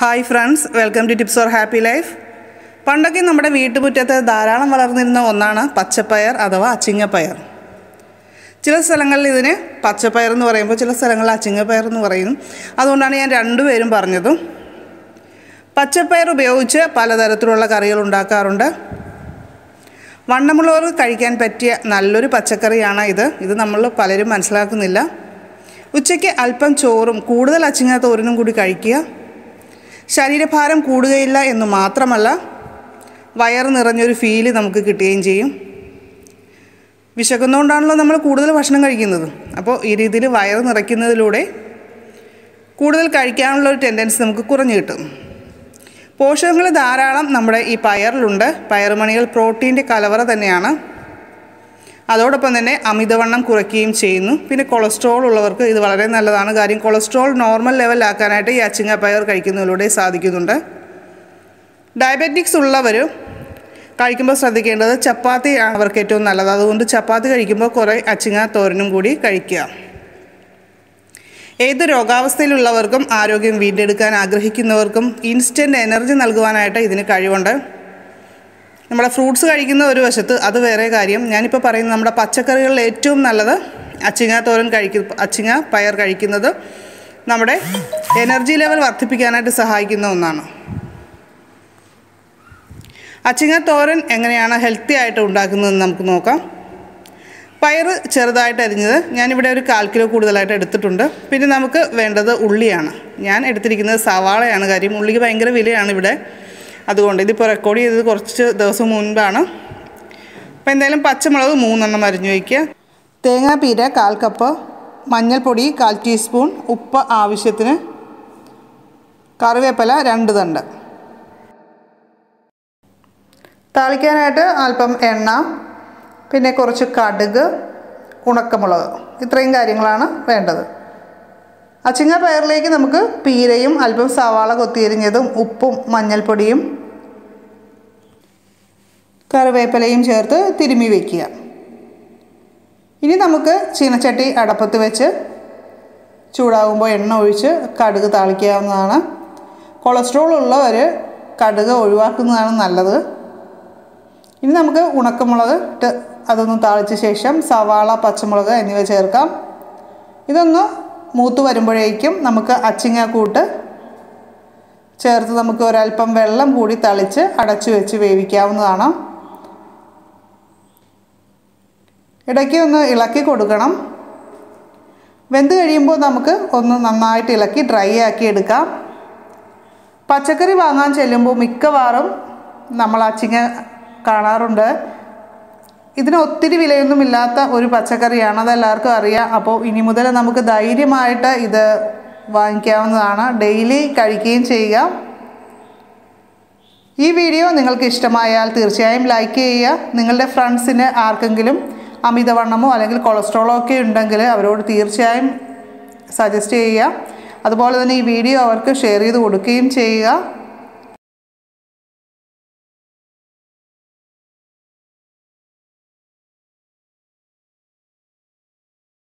Hi friends, welcome to tips for happy life. പണ്ടൊക്കെ നമ്മുടെ വീട്ടുമുറ്റത്ത് ധാരാളം വളർന്നിരുന്ന ഒന്നാണ് പച്ചപ്പയർ അഥവാ അച്ചിങ്ങപ്പയർ. ചില സ്ഥലങ്ങളിൽ ഇതിന് പച്ചപ്പയർ എന്ന് പറയുമ്പോൾ ചില സ്ഥലങ്ങളിൽ അച്ചിങ്ങപ്പയർ എന്ന് പറയുന്നു. അതുകൊണ്ടാണ് ഞാൻ രണ്ടുപേരും പറഞ്ഞതും. പച്ചപ്പയർ ഉപയോഗിച്ച് പലതരത്തിലുള്ള കറികൾ ഉണ്ടാക്കാറുണ്ട്. വണ്ണമുള്ളവർക്ക് കഴിക്കാൻ പറ്റിയ നല്ലൊരു പച്ചക്കറിയാണ് ഇത് നമ്മൾ പലരും മനസ്സിലാക്കുന്നില്ല. ഉച്ചയ്ക്ക് അല്പം ചോറും കൂടുതൽ അച്ചിങ്ങ തോരനും കൂടി കഴിക്കുക. ശരീരഭാരം കൂടുകയില്ല എന്ന് മാത്രമല്ല, വയറ് നിറഞ്ഞൊരു ഫീല് നമുക്ക് കിട്ടുകയും ചെയ്യും. വിശക്കുന്നതുകൊണ്ടാണല്ലോ നമ്മൾ കൂടുതൽ ഭക്ഷണം കഴിക്കുന്നത്. അപ്പോൾ ഈ രീതിയിൽ വയറ് നിറയ്ക്കുന്നതിലൂടെ കൂടുതൽ കഴിക്കാനുള്ളൊരു ടെൻഡൻസി നമുക്ക് കുറഞ്ഞു കിട്ടും. പോഷകങ്ങൾ ധാരാളം നമ്മുടെ ഈ പയറിലുണ്ട്. പയറുമണികൾ പ്രോട്ടീൻ്റെ കലവറ തന്നെയാണ്. അതോടൊപ്പം തന്നെ അമിതവണ്ണം കുറയ്ക്കുകയും ചെയ്യുന്നു. പിന്നെ കൊളസ്ട്രോൾ ഉള്ളവർക്ക് ഇത് വളരെ നല്ലതാണ്. കാര്യം കൊളസ്ട്രോൾ നോർമൽ ലെവലാക്കാനായിട്ട് ഈ അച്ചിങ്ങപ്പയർ കഴിക്കുന്നതിലൂടെ സാധിക്കുന്നുണ്ട്. ഡയബറ്റിക്സ് ഉള്ളവർ കഴിക്കുമ്പോൾ ശ്രദ്ധിക്കേണ്ടത് ചപ്പാത്തി അവർക്ക് ഏറ്റവും നല്ലത്. അതുകൊണ്ട് ചപ്പാത്തി കഴിക്കുമ്പോൾ കുറേ അച്ചിങ്ങ തോരനും കൂടി കഴിക്കുക. ഏത് രോഗാവസ്ഥയിലുള്ളവർക്കും ആരോഗ്യം വീണ്ടെടുക്കാൻ ആഗ്രഹിക്കുന്നവർക്കും ഇൻസ്റ്റൻറ്റ് എനർജി നൽകുവാനായിട്ട് ഇതിന് കഴിവുണ്ട്. നമ്മുടെ ഫ്രൂട്ട്സ് കഴിക്കുന്ന ഒരു വശത്ത്, അത് വേറെ കാര്യം. ഞാനിപ്പോൾ പറയുന്നത് നമ്മുടെ പച്ചക്കറികളിൽ ഏറ്റവും നല്ലത് അച്ചിങ്ങ പയർ കഴിക്കുന്നത് നമ്മുടെ എനർജി ലെവൽ വർദ്ധിപ്പിക്കാനായിട്ട് സഹായിക്കുന്ന ഒന്നാണ്. അച്ചിങ്ങ തോരൻ എങ്ങനെയാണ് ഹെൽത്തി ആയിട്ട് ഉണ്ടാക്കുന്നതെന്ന് നമുക്ക് നോക്കാം. പയർ ചെറുതായിട്ട് അരിഞ്ഞത് ഞാനിവിടെ ഒരു 1/4 കിലോ കൂടുതലായിട്ട് എടുത്തിട്ടുണ്ട്. പിന്നെ നമുക്ക് വേണ്ടത് ഉള്ളിയാണ്. ഞാൻ എടുത്തിരിക്കുന്നത് സവാളയാണ്. കാര്യം ഉള്ളിക്ക് ഭയങ്കര വിലയാണ് ഇവിടെ. അതുകൊണ്ട് ഇതിപ്പോൾ റെക്കോർഡ് ചെയ്തത് കുറച്ച് ദിവസം മുൻപാണ്. അപ്പോൾ എന്തായാലും പച്ചമുളക് 3 എണ്ണം അരിഞ്ഞു വയ്ക്കുക. തേങ്ങാപ്പീര 1/4 കപ്പ്, മഞ്ഞൾപ്പൊടി 1/4 ടീസ്പൂൺ, ഉപ്പ് ആവശ്യത്തിന്, കറിവേപ്പില 2 തണ്ട്. താളിക്കാനായിട്ട് അല്പം എണ്ണ, പിന്നെ കുറച്ച് കടുക്, ഉണക്കമുളക്, ഇത്രയും കാര്യങ്ങളാണ് വേണ്ടത്. അച്ചിങ്ങ പയറിലേക്ക് നമുക്ക് പീരയും അല്പം സവാള കൊത്തിയരിഞ്ഞതും ഉപ്പും മഞ്ഞൾപ്പൊടിയും കറിവേപ്പിലയും ചേർത്ത് തിരുമ്മി വയ്ക്കുക. ഇനി നമുക്ക് ചീനച്ചട്ടി അടപ്പത്ത് വെച്ച് ചൂടാകുമ്പോൾ എണ്ണ ഒഴിച്ച് കടുക് താളിക്കാവുന്നതാണ്. കൊളസ്ട്രോൾ ഉള്ളവർ കടുക് ഒഴിവാക്കുന്നതാണ് നല്ലത്. ഇനി നമുക്ക് ഉണക്കമുളക് ഇട്ട് അതൊന്ന് താളിച്ച ശേഷം സവാള, പച്ചമുളക് എന്നിവ ചേർക്കാം. ഇതൊന്ന് മൂത്ത് വരുമ്പോഴേക്കും നമുക്ക് അച്ചിങ്ങ കൂട്ട് ചേർത്ത് നമുക്ക് ഒരല്പം വെള്ളം കൂടി തളിച്ച് അടച്ചു വെച്ച് വേവിക്കാവുന്നതാണ്. ഇടയ്ക്ക് ഒന്ന് ഇളക്കി കൊടുക്കണം. വെന്ത് കഴിയുമ്പോൾ നമുക്ക് ഒന്ന് നന്നായിട്ട് ഇളക്കി ഡ്രൈ ആക്കി എടുക്കാം. പച്ചക്കറി വാങ്ങാൻ ചെല്ലുമ്പോൾ മിക്കവാറും നമ്മൾ അച്ചിങ്ങ കാണാറുണ്ട്. ഇതിന് ഒത്തിരി വിലയൊന്നുമില്ലാത്ത ഒരു പച്ചക്കറിയാണ്, അതെല്ലാവർക്കും അറിയാം. അപ്പോൾ ഇനി മുതൽ നമുക്ക് ധൈര്യമായിട്ട് ഇത് വാങ്ങിക്കാവുന്നതാണ്. ഡെയിലി കഴിക്കുകയും ചെയ്യുക. ഈ വീഡിയോ നിങ്ങൾക്ക് ഇഷ്ടമായാൽ തീർച്ചയായും ലൈക്ക് ചെയ്യുക. നിങ്ങളുടെ ഫ്രണ്ട്സിന് ആർക്കെങ്കിലും അമിതവണ്ണമോ അല്ലെങ്കിൽ കൊളസ്ട്രോളോ ഒക്കെ ഉണ്ടെങ്കിൽ അവരോട് തീർച്ചയായും സജസ്റ്റ് ചെയ്യുക. അതുപോലെ തന്നെ ഈ വീഡിയോ അവർക്ക് ഷെയർ ചെയ്ത് കൊടുക്കുകയും ചെയ്യുക.